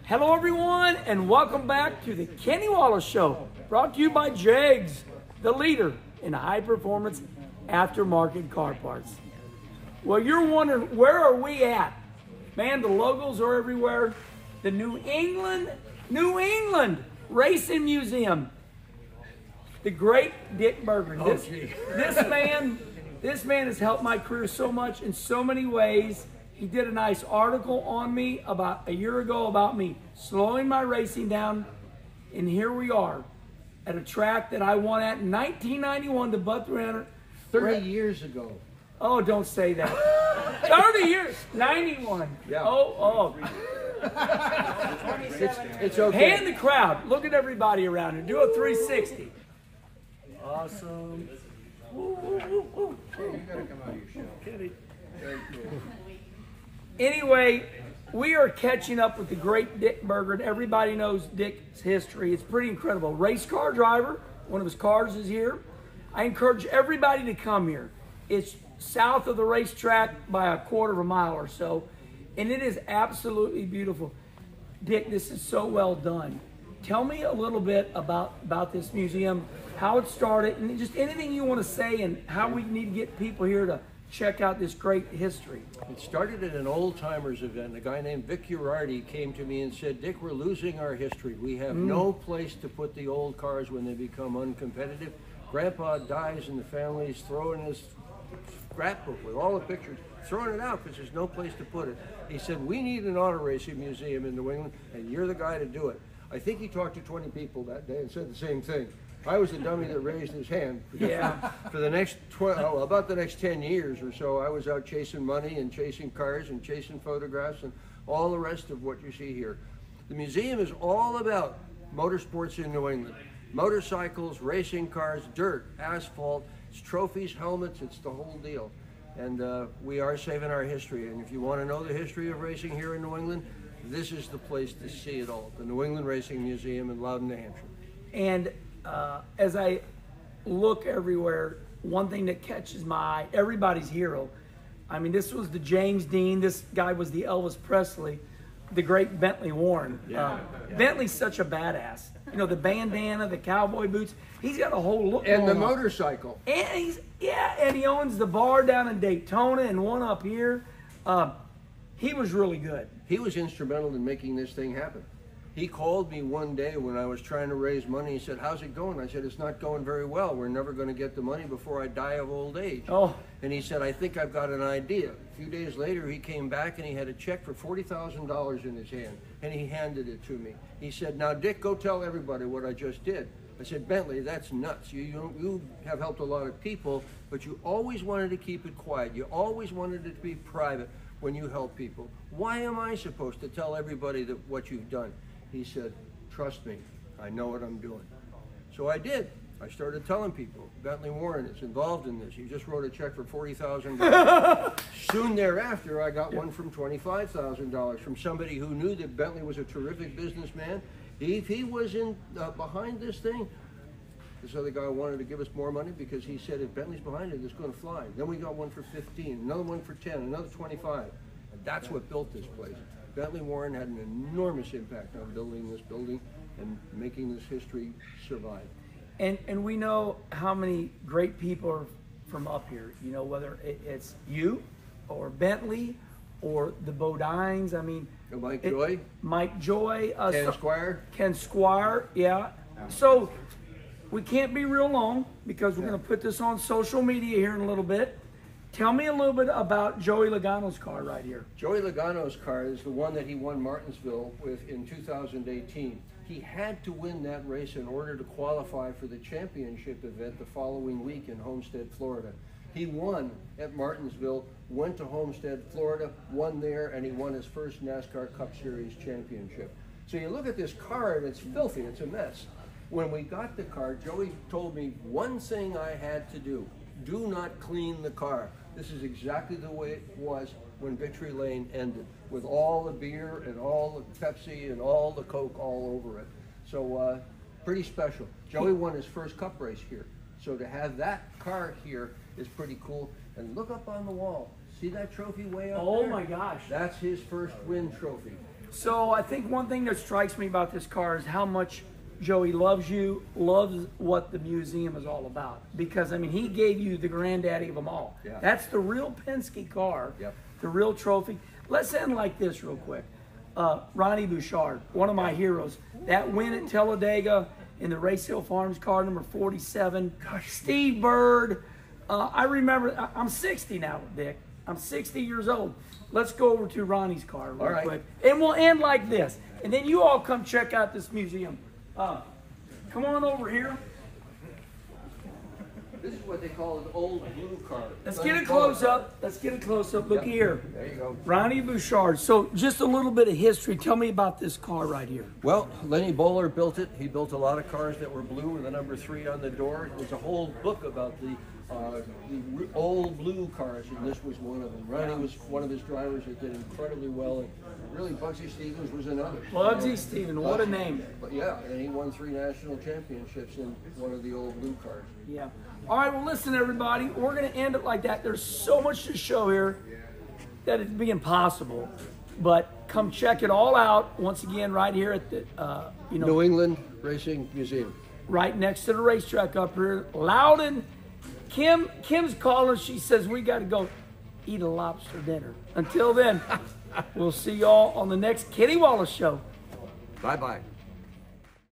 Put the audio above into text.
Hello everyone, and welcome back to the Kenny Wallace Show, brought to you by JEGS, the leader in high-performance aftermarket car parts. Well, you're wondering, where are we at? Man, the logos are everywhere. The New England Racing Museum. The great Dick Berger. This man has helped my career so much in so many ways. He did a nice article on me about a year ago about me slowing my racing down, and here we are at a track that I won at in 1991, the Bud 300. 30 years ago. Oh, don't say that. 30 years. 91. Yeah. Oh. It's okay. Hand the crowd. Look at everybody around here. Do a 360. Awesome. Woo, woo, woo, woo. Hey, you gotta come out of your shell. Kidding. Very cool. Anyway, we are catching up with the great Dick Berger, and everybody knows Dick's history. It's pretty incredible. Race car driver. One of his cars is here. I encourage everybody to come here. It's south of the racetrack by a quarter of a mile or so, and it is absolutely beautiful. Dick, this is so well done. Tell me a little bit about this museum, how it started, and just anything you want to say, and how we need to get people here to check out this great history. It started at an old timers event. A guy named Vic Urardi came to me and said, Dick, we're losing our history. We have no place to put the old cars when they become uncompetitive. Grandpa dies and the family's throwing his scrapbook with all the pictures, throwing it out because there's no place to put it. He said, we need an auto racing museum in New England, and you're the guy to do it. I think he talked to 20 people that day and said the same thing. I was the dummy that raised his hand. Yeah. For the next about the next 10 years or so, I was out chasing money and chasing cars and chasing photographs and all the rest of what you see here. The museum is all about motorsports in New England. Motorcycles, racing cars, dirt, asphalt, it's trophies, helmets, it's the whole deal. And we are saving our history. And if you want to know the history of racing here in New England, this is the place to see it all. The New England Racing Museum in Loudon, New Hampshire. And as I look everywhere, one thing that catches my eye, everybody's hero. I mean, this was the James Dean. This guy was the Elvis Presley, the great Bentley Warren. Bentley's such a badass. You know, the bandana, the cowboy boots. He's got a whole look. And the motorcycle. And and he owns the bar down in Daytona and one up here. He was really good. He was instrumental in making this thing happen. He called me one day when I was trying to raise money. He said, how's it going? I said, it's not going very well. We're never going to get the money before I die of old age. Oh. And he said, I think I've got an idea. A few days later, he came back and he had a check for $40,000 in his hand, and he handed it to me. He said, now, Dick, go tell everybody what I just did. I said, Bentley, that's nuts. You have helped a lot of people, but you always wanted to keep it quiet. You always wanted it to be private when you help people. Why am I supposed to tell everybody that what you've done? He said, trust me, I know what I'm doing. So I did. I started telling people, Bentley Warren is involved in this. He just wrote a check for $40,000. Soon thereafter, I got one from $25,000 from somebody who knew that Bentley was a terrific businessman. If he was behind this thing, this other guy wanted to give us more money because he said, if Bentley's behind it, it's going to fly. Then we got one for 15, another one for 10, another 25. And that's what built this place. Bentley Warren had an enormous impact on building this building and making this history survive. And we know how many great people are from up here. You know, whether it's you or Bentley or the Bodines. I mean, Mike Joy. Ken Squire, yeah. So we can't be real long because we're going to put this on social media here in a little bit. Tell me a little bit about Joey Logano's car right here. Joey Logano's car is the one that he won Martinsville with in 2018. He had to win that race in order to qualify for the championship event the following week in Homestead, Florida. He won at Martinsville, went to Homestead, Florida, won there, and he won his first NASCAR Cup Series championship. So you look at this car and it's filthy, it's a mess. When we got the car, Joey told me one thing I had to do. Do not clean the car. This is exactly the way it was when Victory Lane ended, with all the beer and all the Pepsi and all the Coke all over it. So pretty special. Joey won his first Cup race here. So to have that car here is pretty cool. And look up on the wall. See that trophy way up there? Oh my gosh. That's his first win trophy. So I think one thing that strikes me about this car is how much Joey loves you, loves what the museum is all about. Because, I mean, he gave you the granddaddy of them all. Yeah. That's the real Penske car, Yep. the real trophy. Let's end like this real quick. Ronnie Bouchard, one of my heroes. That win at Talladega in the Race Hill Farms car, number 47. Steve Bird. I remember, I'm 60 now, Dick. I'm 60 years old. Let's go over to Ronnie's car real quick. And we'll end like this. And then you all come check out this museum. Come on over here. This is what they call an old blue car. Let's get a close up. Let's get a close up. Look here. There you go. Ronnie Bouchard. So just a little bit of history. Tell me about this car right here. Well, Lenny Bowler built it. He built a lot of cars that were blue with the number 3 on the door. There's a whole book about the old blue cars, and this was one of them. Ronnie was one of his drivers that did incredibly well, and really Bugsy Stevens was another. Bugsy Stevens, what a name. But yeah, and he won 3 national championships in one of the old blue cars. Yeah. All right, well, listen, everybody. We're going to end it like that. There's so much to show here that it'd be impossible. But come check it all out, once again, right here at the, New England Racing Museum. Right next to the racetrack up here. Loudon. Kim's calling. She says we got to go eat a lobster dinner. Until then, we'll see y'all on the next Kenny Wallace Show. Bye-bye.